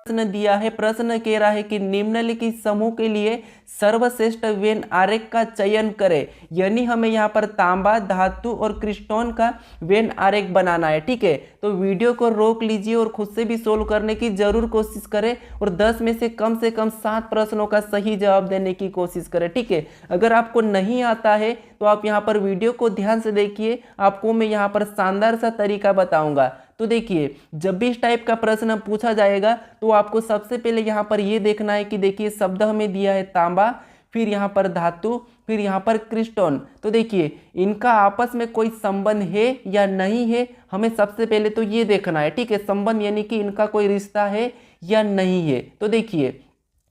प्रश्न दिया है, प्रश्न कह रहा है कि निम्नलिखित समूह के लिए सर्वश्रेष्ठ वेन आरेख का चयन करें। यानी हमें यहाँ पर तांबा, धातु और क्रिस्टोन का वेन आरेख बनाना है। ठीक है, तो वीडियो को रोक लीजिए और खुद से भी सोल्व करने की जरूर कोशिश करें और 10 में से कम 7 प्रश्नों का सही जवाब देने की कोशिश करें। ठीक है, अगर आपको नहीं आता है तो आप यहाँ पर वीडियो को ध्यान से देखिए, आपको मैं यहाँ पर शानदार सा तरीका बताऊंगा। तो देखिए, जब भी इस टाइप का प्रश्न पूछा जाएगा तो आपको सबसे पहले यहाँ पर ये देखना है कि देखिए शब्द हमें दिया है तांबा, फिर यहाँ पर धातु, फिर यहाँ पर क्रिस्टोन। तो देखिए इनका आपस में कोई संबंध है या नहीं है, हमें सबसे पहले तो ये देखना है। ठीक है, संबंध यानी कि इनका कोई रिश्ता है या नहीं है। तो देखिए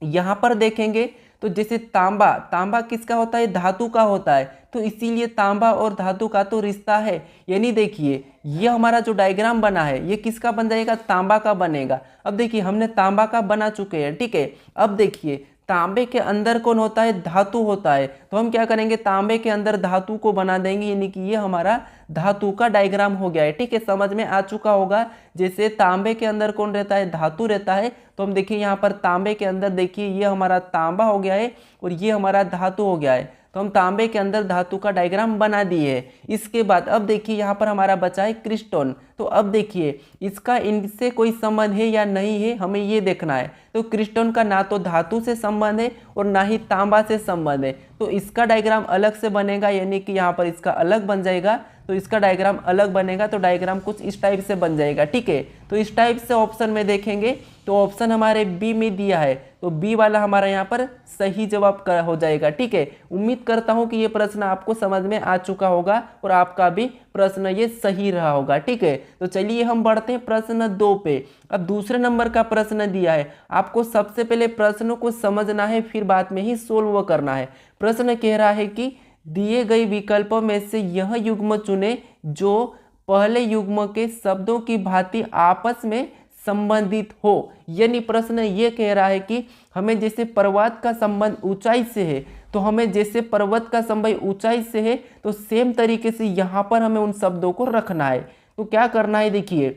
यहाँ पर देखेंगे तो जैसे तांबा, तांबा किसका होता है? धातु का होता है, तो इसीलिए तांबा और धातु का तो रिश्ता है। यानी देखिए ये हमारा जो डायग्राम बना है ये किसका बन जाएगा? तांबा का बनेगा। अब देखिए हमने तांबा का बना चुके हैं। ठीक है, अब देखिए तांबे के अंदर कौन होता है? धातु होता है। तो हम क्या करेंगे? तांबे के अंदर धातु को बना देंगे, यानी कि ये हमारा धातु का डायग्राम हो गया है। ठीक है, समझ में आ चुका होगा। जैसे तांबे के अंदर कौन रहता है? धातु रहता है। तो हम देखिए यहाँ पर तांबे के अंदर देखिए ये हमारा तांबा हो गया है और ये हमारा धातु हो गया है। तो हम तांबे के अंदर धातु का डायग्राम बना दिए है। इसके बाद अब देखिए यहाँ पर हमारा बचा है क्रिस्टोन। तो अब देखिए इसका इनसे कोई संबंध है या नहीं है, हमें ये देखना है। तो क्रिस्टोन का ना तो धातु से संबंध है और ना ही तांबा से संबंध है, तो इसका डायग्राम अलग से बनेगा, यानी कि यहाँ पर इसका अलग बन जाएगा। तो इसका डायग्राम अलग बनेगा, तो डायग्राम कुछ इस टाइप से बन जाएगा। ठीक है, तो इस टाइप से ऑप्शन में देखेंगे तो ऑप्शन हमारे बी में दिया है, तो बी वाला हमारा यहाँ पर सही जवाब हो जाएगा। ठीक है, उम्मीद करता हूँ कि ये प्रश्न आपको समझ में आ चुका होगा और आपका भी प्रश्न ये सही रहा होगा। ठीक है, तो चलिए हम बढ़ते हैं प्रश्न 2 पे। अब दूसरे नंबर का प्रश्न दिया है, आपको सबसे पहले प्रश्नों को समझना है, फिर बाद में ही सोल्व करना है। प्रश्न कह रहा है कि दिए गए विकल्पों में से यह युग्म चुने जो पहले युग्म के शब्दों की भांति आपस में संबंधित हो। यानी प्रश्न ये कह रहा है कि हमें जैसे पर्वत का संबंध ऊंचाई से है, तो हमें जैसे पर्वत का संबंध ऊंचाई से है तो सेम तरीके से यहाँ पर हमें उन शब्दों को रखना है। तो क्या करना है? देखिए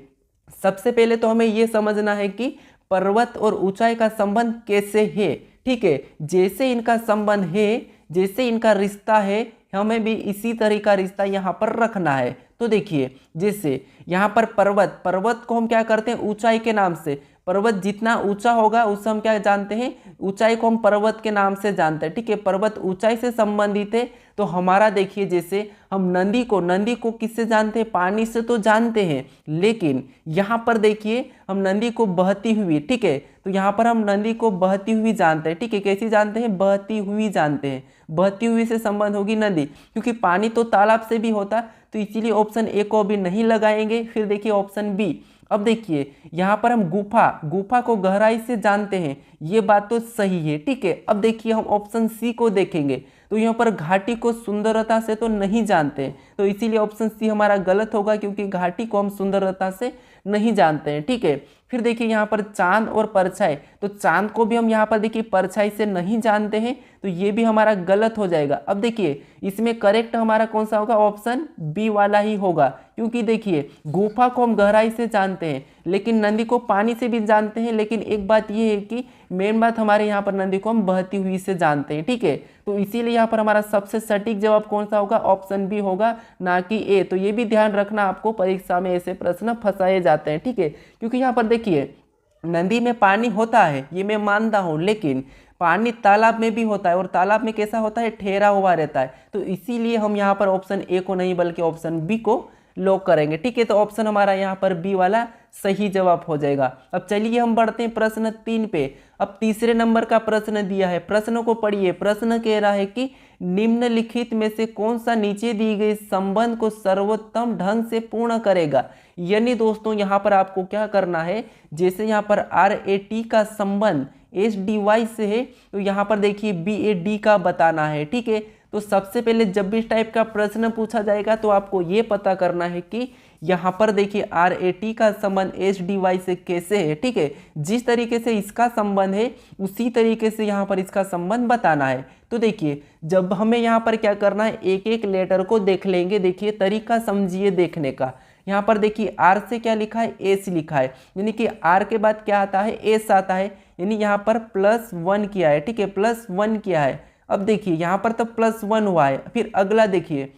सबसे पहले तो हमें ये समझना है कि पर्वत और ऊंचाई का संबंध कैसे है। ठीक है, जैसे इनका संबंध है, जैसे इनका रिश्ता है, हमें भी इसी तरह का रिश्ता यहाँ पर रखना है। तो देखिए जैसे यहाँ पर पर्वत, पर्वत को हम क्या करते हैं? ऊंचाई के नाम से, पर्वत जितना ऊंचा होगा उससे हम क्या जानते हैं? ऊंचाई को हम पर्वत के नाम से जानते हैं। ठीक है, पर्वत ऊंचाई से संबंधित है। तो हमारा देखिए जैसे हम नदी को किससे जानते हैं? पानी से तो जानते हैं, लेकिन यहाँ पर देखिए हम नदी को बहती हुई, ठीक है, तो यहाँ पर हम नदी को बहती हुई जानते हैं। ठीक है, कैसी जानते हैं? बहती हुई जानते हैं। बहती हुई से संबंध होगी नदी, क्योंकि पानी तो तालाब से भी होता, तो इसीलिए ऑप्शन ए को भी नहीं लगाएंगे। फिर देखिए ऑप्शन बी। अब देखिए यहाँ पर हम गुफा को गहराई से जानते हैं, ये बात तो सही है। ठीक है, अब देखिए हम ऑप्शन सी को देखेंगे, तो यहाँ पर घाटी को सुंदरता से तो नहीं जानते, तो इसीलिए ऑप्शन सी हमारा गलत होगा, क्योंकि घाटी को हम सुंदरता से नहीं जानते हैं। ठीक है, फिर देखिए यहाँ पर चांद और परछाई, तो चांद को भी हम यहाँ पर देखिए परछाई से नहीं जानते हैं, तो ये भी हमारा गलत हो जाएगा। अब देखिए इसमें करेक्ट हमारा कौन सा होगा? ऑप्शन बी वाला ही होगा, क्योंकि देखिए गुफा को हम गहराई से जानते हैं, लेकिन नदी को पानी से भी जानते हैं, लेकिन एक बात ये है कि मेन बात हमारे यहाँ पर नदी को हम बहती हुई से जानते हैं। ठीक है, तो इसीलिए यहाँ पर हमारा सबसे सटीक जवाब कौन सा होगा? ऑप्शन बी होगा, ना कि ए। तो ये भी ध्यान रखना, आपको परीक्षा में ऐसे प्रश्न फंसाए जाते हैं। ठीक है, क्योंकि यहाँ पर देखिए नदी में पानी होता है, ये मैं मानता हूँ, लेकिन पानी तालाब में भी होता है, और तालाब में कैसा होता है? ठहरा हुआ रहता है। तो इसीलिए हम यहाँ पर ऑप्शन ए को नहीं बल्कि ऑप्शन बी को लॉक करेंगे। ठीक है, तो ऑप्शन हमारा यहाँ पर बी वाला सही जवाब हो जाएगा। अब चलिए हम बढ़ते हैं प्रश्न 3 पे। अब तीसरे नंबर का प्रश्न दिया है, प्रश्न को पढ़िए। प्रश्न कह रहा है कि निम्नलिखित में से कौन सा नीचे दी गई संबंध को सर्वोत्तम ढंग से पूर्ण करेगा। यानी दोस्तों यहाँ पर आपको क्या करना है? जैसे यहाँ पर RAT का संबंध HDY से है, तो यहाँ पर देखिए BAD का बताना है। ठीक है, तो सबसे पहले जब भी इस टाइप का प्रश्न पूछा जाएगा तो आपको ये पता करना है कि यहाँ पर देखिए RAT का संबंध HDY से कैसे है। ठीक है, जिस तरीके से इसका संबंध है उसी तरीके से यहाँ पर इसका संबंध बताना है। तो देखिए जब हमें यहाँ पर क्या करना है, एक एक लेटर को देख लेंगे। देखिए तरीका समझिए देखने का। यहाँ पर देखिए आर से क्या लिखा है, एस लिखा है, यानी कि आर के बाद क्या आता है, एस आता है, यानी यहाँ पर +1 किया है, ठीक है, +1 किया है। अब देखिए यहाँ पर तो +1 हुआ है, फिर अगला देखिए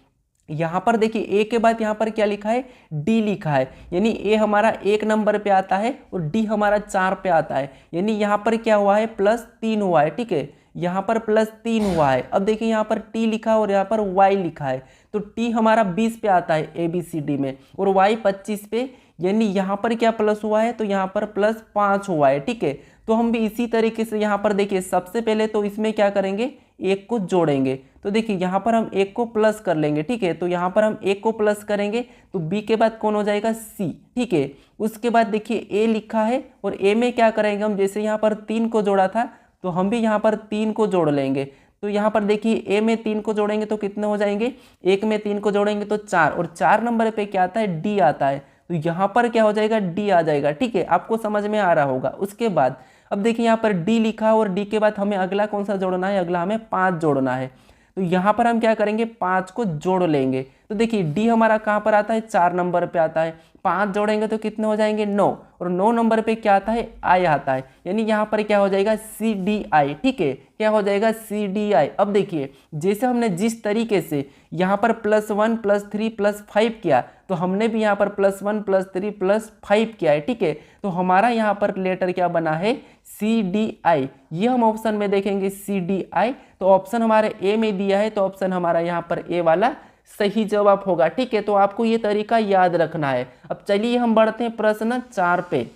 यहाँ पर देखिए ए के बाद यहाँ पर क्या लिखा है, डी लिखा है, यानी ए हमारा 1 नंबर पे आता है और डी हमारा 4 पे आता है, यानी यहाँ पर क्या हुआ है, +3 हुआ है, ठीक है, यहाँ पर +3 हुआ है। अब देखिए यहाँ पर टी लिखा है और यहाँ पर वाई लिखा है, तो टी हमारा 20 पे आता है ABCD में और वाई 25 पे, यानी यहाँ पर क्या प्लस हुआ है, तो यहाँ पर +5 हुआ है, ठीक है। तो हम भी इसी तरीके से यहाँ पर देखिए सबसे पहले तो इसमें क्या करेंगे, 1 को जोड़ेंगे, तो देखिए यहाँ पर हम 1 को प्लस कर लेंगे, ठीक है, तो यहाँ पर हम 1 को प्लस करेंगे तो बी के बाद कौन हो जाएगा, सी, ठीक है। उसके बाद देखिए ए लिखा है और ए में क्या करेंगे हम, जैसे यहाँ पर 3 को जोड़ा था तो हम भी यहाँ पर 3 को जोड़ लेंगे, तो यहाँ पर देखिए ए में 3 को जोड़ेंगे तो कितने हो जाएंगे, 1 में 3 को जोड़ेंगे तो 4, और 4 नंबर पे क्या आता है, डी आता है, तो यहाँ पर क्या हो जाएगा, डी आ जाएगा, ठीक है, आपको समझ में आ रहा होगा। उसके बाद अब देखिए यहाँ पर डी लिखा और डी के बाद हमें अगला कौन सा जोड़ना है, अगला हमें 5 जोड़ना है, तो यहाँ पर हम क्या करेंगे, 5 को जोड़ लेंगे, तो देखिए डी हमारा कहाँ पर आता है, 4 नंबर पे आता है, 5 जोड़ेंगे तो कितने हो जाएंगे, 9, और 9 नंबर पे क्या आता है, आई आता है, यानी यहाँ पर क्या हो जाएगा, CDI, ठीक है, क्या हो जाएगा, CDI। अब देखिए जैसे हमने जिस तरीके से यहाँ पर +1 +3 +5 किया, तो हमने भी यहाँ पर +1 +3 +5 किया है, ठीक है, तो हमारा यहाँ पर लेटर क्या बना है, CDI। ये हम ऑप्शन में देखेंगे CDI, तो ऑप्शन हमारे ए में दिया है, तो ऑप्शन हमारा यहाँ पर ए वाला सही जवाब होगा, ठीक है। तो आपको ये तरीका याद रखना है। अब चलिए हम बढ़ते हैं प्रश्न 4 पे।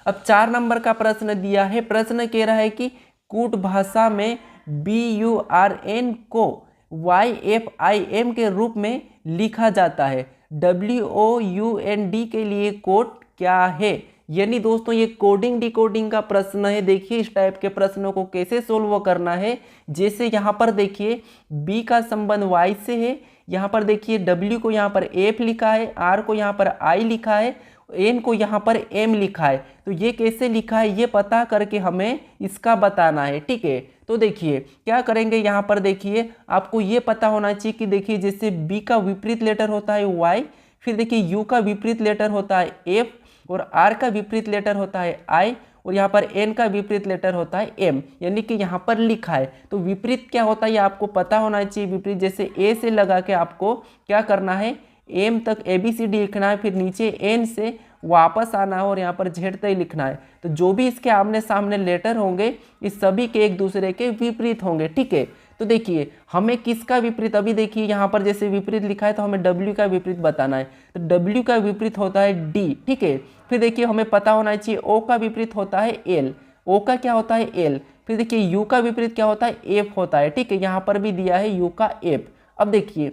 अब 4 नंबर का प्रश्न दिया है, प्रश्न कह रहा है कि कूट भाषा में BURN को YFIM के रूप में लिखा जाता है, WOUND के लिए कोड क्या है, यानी दोस्तों ये कोडिंग डिकोडिंग का प्रश्न है। देखिए इस टाइप के प्रश्नों को कैसे सोल्व करना है, जैसे यहाँ पर देखिए B का संबंध Y से है, यहाँ पर देखिए W को यहाँ पर F लिखा है, R को यहाँ पर I लिखा है, N को यहाँ पर M लिखा है, तो ये कैसे लिखा है ये पता करके हमें इसका बताना है, ठीक है। तो देखिए क्या करेंगे, यहाँ पर देखिए आपको ये पता होना चाहिए कि देखिए जैसे B का विपरीत लेटर होता है Y, फिर देखिए U का विपरीत लेटर होता है F, और R का विपरीत लेटर होता है I, और यहाँ पर N का विपरीत लेटर होता है M, यानी कि यहाँ पर लिखा है। तो विपरीत क्या होता है ये आपको पता होना चाहिए। विपरीत जैसे A से लगा के आपको क्या करना है, M तक ABCD लिखना है, फिर नीचे N से वापस आना है और यहाँ पर Z तक लिखना है। तो जो भी इसके आमने सामने लेटर होंगे इस सभी के एक दूसरे के विपरीत होंगे, ठीक है। तो देखिए हमें किसका विपरीत, अभी देखिए यहाँ पर जैसे विपरीत लिखा है तो हमें W का विपरीत बताना है, तो W का विपरीत होता है D, ठीक है। फिर देखिए हमें पता होना चाहिए O का विपरीत होता है L, O का क्या होता है L, फिर देखिए U का विपरीत क्या होता है, F होता है, ठीक है, यहाँ पर भी दिया है U का F। अब देखिए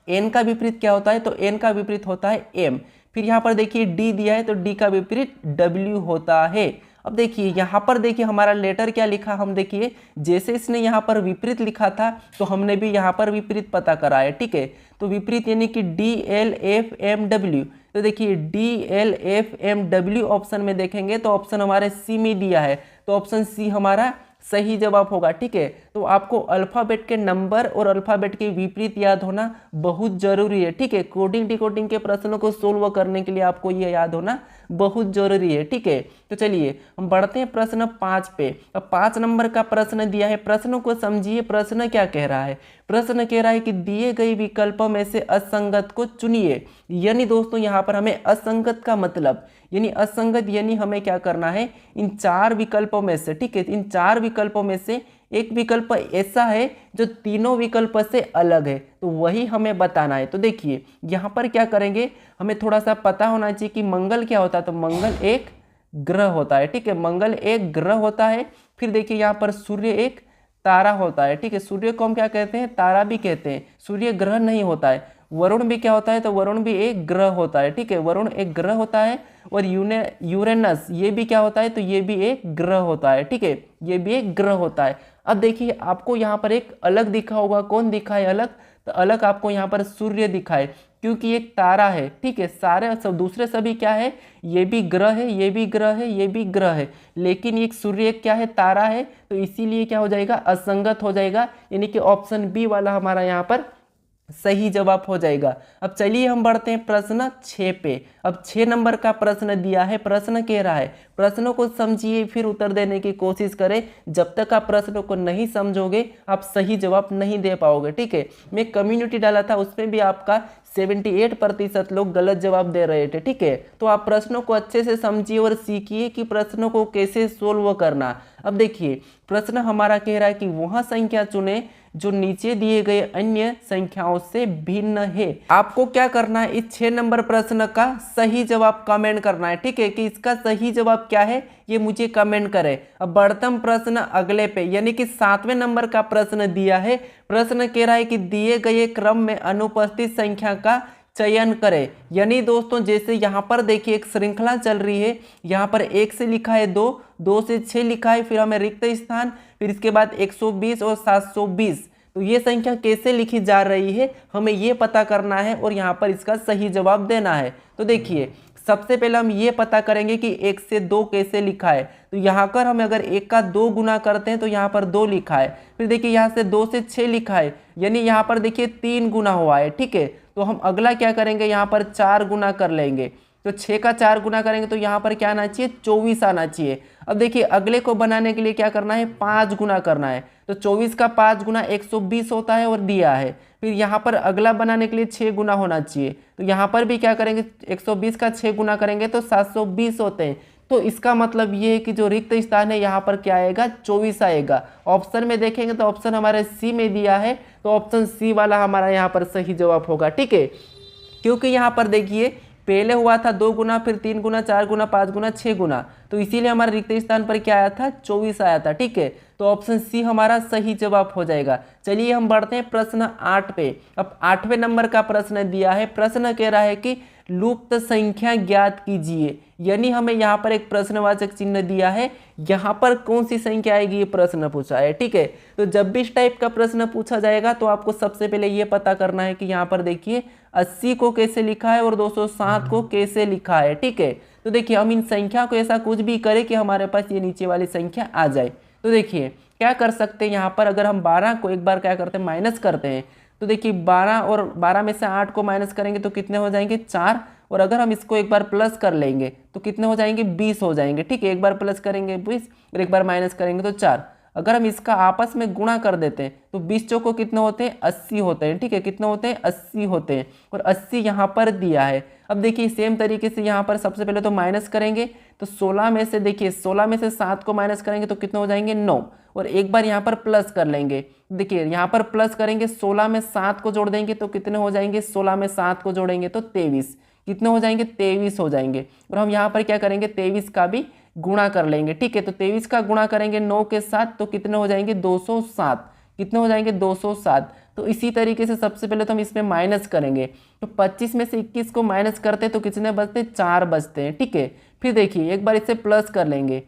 N का विपरीत क्या होता है, तो N का विपरीत होता है M, फिर यहाँ पर देखिए D दिया है तो D का विपरीत W होता है। अब देखिए यहाँ पर देखिए हमारा लेटर क्या लिखा, हम देखिए जैसे इसने यहाँ पर विपरीत लिखा था तो हमने भी यहाँ पर विपरीत पता करा है, ठीक है। तो विपरीत यानी कि DLFMW, तो देखिए DLFMW ऑप्शन में देखेंगे तो ऑप्शन हमारे सी में दिया है, तो ऑप्शन सी हमारा सही जवाब होगा, ठीक है। तो आपको अल्फ़ाबेट के नंबर और अल्फ़ाबेट के विपरीत याद होना बहुत जरूरी है, ठीक है। कोडिंग डिकोडिंग के प्रश्नों को सोल्व करने के लिए आपको ये याद होना बहुत जरूरी है, ठीक है। तो चलिए हम बढ़ते हैं प्रश्न 5 पे। अब 5 नंबर का प्रश्न दिया है, प्रश्न को समझिए, प्रश्न क्या कह रहा है। प्रश्न कह रहा है कि दिए गए विकल्पों में से असंगत को चुनिए, यानी दोस्तों यहाँ पर हमें असंगत का मतलब यानी असंगत यानी हमें क्या करना है, इन 4 विकल्पों में से, ठीक है, इन 4 विकल्पों में से एक विकल्प ऐसा है जो तीनों विकल्प से अलग है, तो वही हमें बताना है। तो देखिए यहाँ पर क्या करेंगे, हमें थोड़ा सा पता होना चाहिए कि मंगल क्या होता है, तो मंगल एक ग्रह होता है, ठीक है, मंगल एक ग्रह होता है। फिर देखिए यहाँ पर सूर्य एक तारा होता है, ठीक है, सूर्य को हम क्या कहते हैं, तारा भी कहते हैं, सूर्य ग्रह नहीं होता है। वरुण भी क्या होता है, तो वरुण भी एक ग्रह होता है, ठीक है, वरुण एक ग्रह होता है। और यूरेनस ये भी क्या होता है, तो ये भी एक ग्रह होता है, ठीक है, ये भी एक ग्रह होता है। अब देखिए आपको यहाँ पर एक अलग दिखा होगा, कौन दिखा है अलग, तो अलग आपको यहाँ पर सूर्य दिखा है, क्योंकि एक तारा है, ठीक है। सारे सब दूसरे सभी क्या है, ये भी ग्रह है, ये भी ग्रह है, ये भी ग्रह है, लेकिन एक सूर्य एक क्या है, तारा है, तो इसीलिए क्या हो जाएगा, असंगत हो जाएगा, यानी कि ऑप्शन बी वाला हमारा यहाँ पर सही जवाब हो जाएगा। अब चलिए हम बढ़ते हैं प्रश्न 6 पे। अब 6 नंबर का प्रश्न दिया है, प्रश्न कह रहा है प्रश्नों को समझिए फिर उत्तर देने की कोशिश करें। जब तक आप प्रश्नों को नहीं समझोगे आप सही जवाब नहीं दे पाओगे, ठीक है। मैं कम्युनिटी डाला था, उसमें भी आपका 78% लोग गलत जवाब दे रहे थे, ठीक है। तो आप प्रश्नों को अच्छे से समझिए और सीखिए कि प्रश्नों को कैसे सोल्व करना। अब देखिए प्रश्न हमारा कह रहा है कि वह संख्या चुने जो नीचे दिए गए अन्य संख्याओं से भिन्न है। आपको क्या करना है, इस 6 नंबर प्रश्न का सही जवाब कमेंट करना है, ठीक है, कि इसका सही जवाब क्या है ये मुझे कमेंट करें। अब बढ़तम प्रश्न अगले पे, यानी कि 7वें नंबर का प्रश्न दिया है। प्रश्न कह रहा है कि दिए गए क्रम में अनुपस्थित संख्या का चयन करें। यानी दोस्तों जैसे यहाँ पर देखिए एक श्रृंखला चल रही है, यहाँ पर 1 से लिखा है 2, 2 से 6 लिखा है, फिर हमें रिक्त स्थान, फिर इसके बाद 120 और 720। तो ये संख्या कैसे लिखी जा रही है हमें ये पता करना है और यहाँ पर इसका सही जवाब देना है। तो देखिए सबसे पहले हम ये पता करेंगे कि 1 से 2 कैसे लिखा है। तो यहाँ पर हम अगर 1 का 2 गुना करते हैं तो यहाँ पर 2 लिखा है, फिर देखिए यहाँ से 2 से 6 लिखा है, यानी यहाँ पर देखिए 3 गुना हुआ है, ठीक है। तो हम अगला क्या करेंगे, यहाँ पर 4 गुना कर लेंगे। तो 6 का 4 गुना करेंगे तो यहाँ पर क्या आना चाहिए, 24 आना चाहिए। अब देखिए अगले को बनाने के लिए क्या करना है, 5 गुना करना है। तो 24 का 5 गुना 120 होता है और दिया है। फिर यहाँ पर अगला बनाने के लिए 6 गुना होना चाहिए। तो यहाँ पर भी क्या करेंगे, 120 का 6 गुना करेंगे तो 720 होते हैं। तो इसका मतलब ये है कि जो रिक्त स्थान है यहाँ पर क्या आएगा, 24 आएगा। ऑप्शन में देखेंगे तो ऑप्शन हमारे सी में दिया है, तो ऑप्शन सी वाला हमारा यहाँ पर सही जवाब होगा, ठीक है। क्योंकि यहाँ पर देखिए पहले हुआ था 2 गुना, फिर 3 गुना, 4 गुना, 5 गुना, 6 गुना, तो इसीलिए हमारे रिक्त स्थान पर क्या आया था, 24 आया था, ठीक है। तो ऑप्शन सी हमारा सही जवाब हो जाएगा। चलिए हम बढ़ते हैं प्रश्न 8 पे। अब 8वें नंबर का प्रश्न दिया है। प्रश्न कह रहा है कि लुप्त संख्या ज्ञात कीजिए, यानी हमें यहाँ पर एक प्रश्नवाचक चिन्ह दिया है, यहाँ पर कौन सी संख्या आएगी ये प्रश्न पूछा है, ठीक है। तो जब भी इस टाइप का प्रश्न पूछा जाएगा तो आपको सबसे पहले ये पता करना है कि यहाँ पर देखिए 80 को कैसे लिखा है और 207 को कैसे लिखा है, ठीक है। तो देखिए हम इन संख्या को ऐसा कुछ भी करें कि हमारे पास ये नीचे वाली संख्या आ जाए। तो देखिए क्या कर सकते हैं, यहाँ पर अगर हम 12 को एक बार क्या करते हैं, माइनस करते हैं। तो देखिए 12 और 12 में से 8 को माइनस करेंगे तो कितने हो जाएंगे, 4। और अगर हम इसको एक बार प्लस कर लेंगे तो कितने हो जाएंगे, 20 हो जाएंगे, ठीक है। एक बार प्लस करेंगे 20 और एक बार माइनस करेंगे तो 4। अगर हम इसका आपस में गुणा कर देते हैं तो 20 चौको कितने होते हैं, 80 होते हैं, ठीक है। कितने होते हैं, 80 होते हैं, और 80 यहाँ पर दिया है। अब देखिए सेम तरीके से यहाँ पर सबसे पहले तो माइनस करेंगे, तो 16 में से देखिए 16 में से 7 को माइनस करेंगे तो कितने हो जाएंगे, 9। और एक बार यहाँ पर प्लस कर लेंगे, देखिए यहाँ पर प्लस करेंगे, 16 में 7 को जोड़ देंगे तो कितने हो जाएंगे, 16 में 7 को जोड़ेंगे तो 23। कितने हो जाएंगे, 23 हो जाएंगे। और हम यहाँ पर क्या करेंगे, 23 का भी गुणा कर लेंगे, ठीक है। तो 23 का गुणा करेंगे 9 के साथ तो कितने हो जाएंगे, 207। कितने हो जाएंगे, 207। तो इसी तरीके से सबसे पहले तो हम इसमें माइनस करेंगे, तो 25 में से 21 को माइनस करते तो कितने बचते, 4 बचते हैं, ठीक है। फिर देखिए एक बार इसे प्लस कर लेंगे,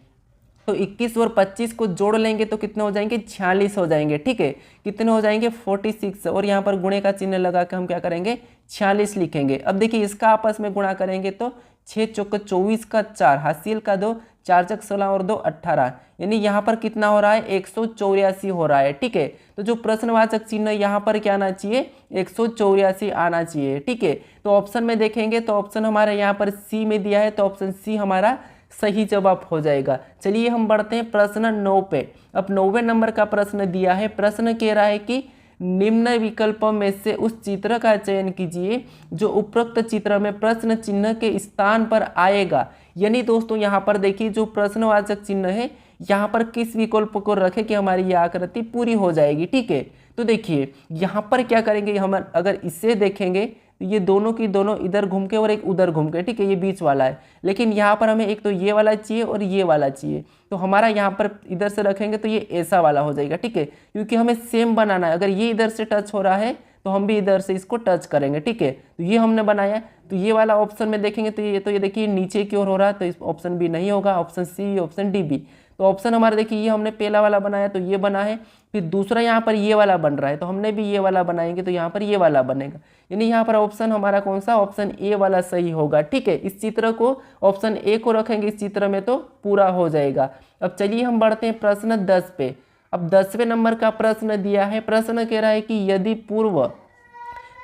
तो 21 और 25 को जोड़ लेंगे तो कितने हो जाएंगे, 46 हो जाएंगे, ठीक है। कितने हो जाएंगे, 46। और यहाँ पर गुणे का चिन्ह लगा के हम क्या करेंगे, 46 लिखेंगे। अब देखिए इसका आपस में गुणा करेंगे तो 6 चौक 24 का 4, हासिल का 2, 4 चक 16 और 2 18, यानी यहाँ पर कितना हो रहा है, 184 हो रहा है, ठीक है। तो जो प्रश्नवाचक चिन्ह यहाँ पर क्या आना चाहिए, 184 आना चाहिए, ठीक है। तो ऑप्शन में देखेंगे तो ऑप्शन हमारे यहाँ पर सी में दिया है, तो ऑप्शन सी हमारा सही जवाब हो जाएगा। चलिए हम बढ़ते हैं प्रश्न 9 पे। अब 9वें नंबर का प्रश्न दिया है। प्रश्न कह रहा है कि निम्न विकल्पों में से उस चित्र का चयन कीजिए जो उपरोक्त चित्र में प्रश्न चिन्ह के स्थान पर आएगा। यानी दोस्तों यहाँ पर देखिए जो प्रश्नवाचक चिन्ह है यहाँ पर किस विकल्प को रखें कि हमारी यह आकृति पूरी हो जाएगी, ठीक है। तो देखिए यहाँ पर क्या करेंगे, हम अगर इसे देखेंगे तो ये दोनों की दोनों इधर घूम के और एक उधर घूम के, ठीक है, ये बीच वाला है। लेकिन यहाँ पर हमें एक तो ये वाला चाहिए और ये वाला चाहिए, तो हमारा यहाँ पर इधर से रखेंगे तो ये ऐसा वाला हो जाएगा, ठीक है, क्योंकि हमें सेम बनाना है। अगर ये इधर से टच हो रहा है तो हम भी इधर से इसको टच करेंगे, ठीक है। तो ये हमने बनाया, तो ये वाला ऑप्शन में देखेंगे तो ये देखिए नीचे की ओर हो रहा है, तो इस ऑप्शन बी नहीं होगा, ऑप्शन सी, ऑप्शन डी भी। तो ऑप्शन हमारा देखिए ये हमने पहला वाला बनाया तो ये बना है, फिर दूसरा यहाँ पर ये वाला बन रहा है तो हमने भी ये वाला बनाएंगे तो यहाँ पर ये वाला बनेगा। यानी यहाँ पर ऑप्शन हमारा कौन सा, ऑप्शन ए वाला सही होगा, ठीक है। इस चित्र को ऑप्शन ए को रखेंगे इस चित्र में तो पूरा हो जाएगा। अब चलिए हम बढ़ते हैं प्रश्न 10 पे। अब 10वें नंबर का प्रश्न दिया है। प्रश्न कह रहा है कि यदि पूर्व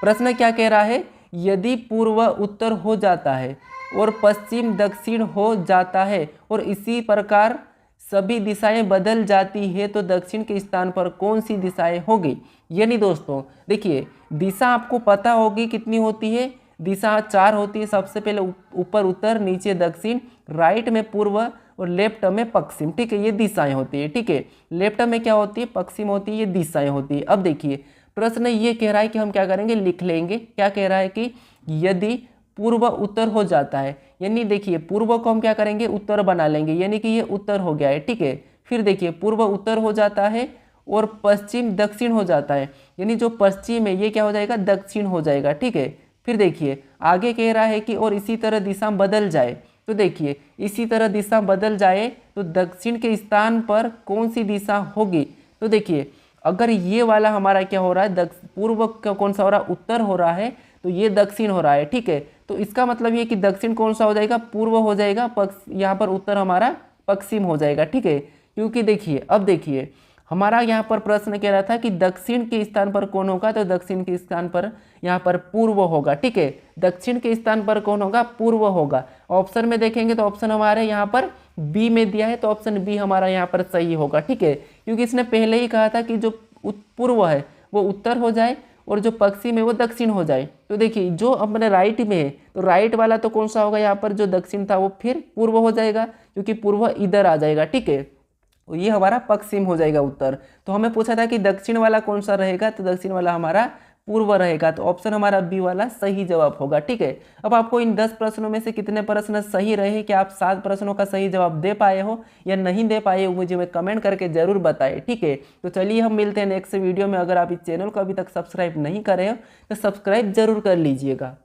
प्रश्न क्या कह रहा है, यदि पूर्व उत्तर हो जाता है और पश्चिम दक्षिण हो जाता है और इसी प्रकार सभी दिशाएं बदल जाती है तो दक्षिण के स्थान पर कौन सी दिशाएं होगी। यानी दोस्तों देखिए, दिशा आपको पता होगी कितनी होती है, दिशा 4 होती है। सबसे पहले ऊपर उत्तर, नीचे दक्षिण, राइट में पूर्व और लेफ्ट में पश्चिम। ठीक है, ये दिशाएं होती है। ठीक है, लेफ्ट में क्या होती है, पश्चिम होती है, ये दिशाएं होती है। अब देखिए प्रश्न ये कह रहा है कि हम क्या करेंगे, लिख लेंगे। क्या कह रहा है कि यदि पूर्व उत्तर हो जाता है, यानी देखिए पूर्व को हम क्या करेंगे, उत्तर बना लेंगे, यानी कि ये उत्तर हो गया है। ठीक है, फिर देखिए पूर्व उत्तर हो जाता है और पश्चिम दक्षिण हो जाता है, यानी जो पश्चिम है ये क्या हो जाएगा, दक्षिण हो जाएगा। ठीक है, फिर देखिए आगे कह रहा है कि और इसी तरह दिशा बदल जाए, तो देखिए इसी तरह दिशा बदल जाए तो दक्षिण के स्थान पर कौन सी दिशा होगी। तो देखिए अगर ये वाला हमारा क्या हो रहा है, पूर्व कौन सा हो रहा है, उत्तर हो रहा है, तो ये दक्षिण हो रहा है। ठीक है, तो इसका मतलब ये कि दक्षिण कौन सा हो जाएगा, पूर्व हो जाएगा, यहाँ पर उत्तर हमारा पश्चिम हो जाएगा। ठीक है, क्योंकि देखिए अब देखिए हमारा यहाँ पर प्रश्न कह रहा था कि दक्षिण के स्थान पर कौन होगा, तो दक्षिण के स्थान पर यहाँ पर पूर्व होगा। ठीक है, दक्षिण के स्थान पर कौन होगा, पूर्व होगा। ऑप्शन में देखेंगे तो ऑप्शन हमारे यहाँ पर बी में दिया है, तो ऑप्शन बी हमारा यहाँ पर सही होगा। ठीक है, क्योंकि इसने पहले ही कहा था कि जो पूर्व है वो उत्तर हो जाए और जो पश्चिम है वो दक्षिण हो जाए। तो देखिए जो अपने राइट में है, तो राइट वाला तो कौन सा होगा, यहाँ पर जो दक्षिण था वो फिर पूर्व हो जाएगा, क्योंकि पूर्व इधर आ जाएगा। ठीक है, तो ये हमारा पश्चिम हो जाएगा उत्तर। तो हमें पूछा था कि दक्षिण वाला कौन सा रहेगा, तो दक्षिण वाला हमारा पूर्व रहेगा, तो ऑप्शन हमारा बी वाला सही जवाब होगा। ठीक है, अब आपको इन 10 प्रश्नों में से कितने प्रश्न सही रहे, कि आप 7 प्रश्नों का सही जवाब दे पाए हो या नहीं दे पाए हो, मुझे कमेंट करके जरूर बताएं। ठीक है, तो चलिए हम मिलते हैं नेक्स्ट वीडियो में। अगर आप इस चैनल को अभी तक सब्सक्राइब नहीं करे हो तो सब्सक्राइब जरूर कर लीजिएगा।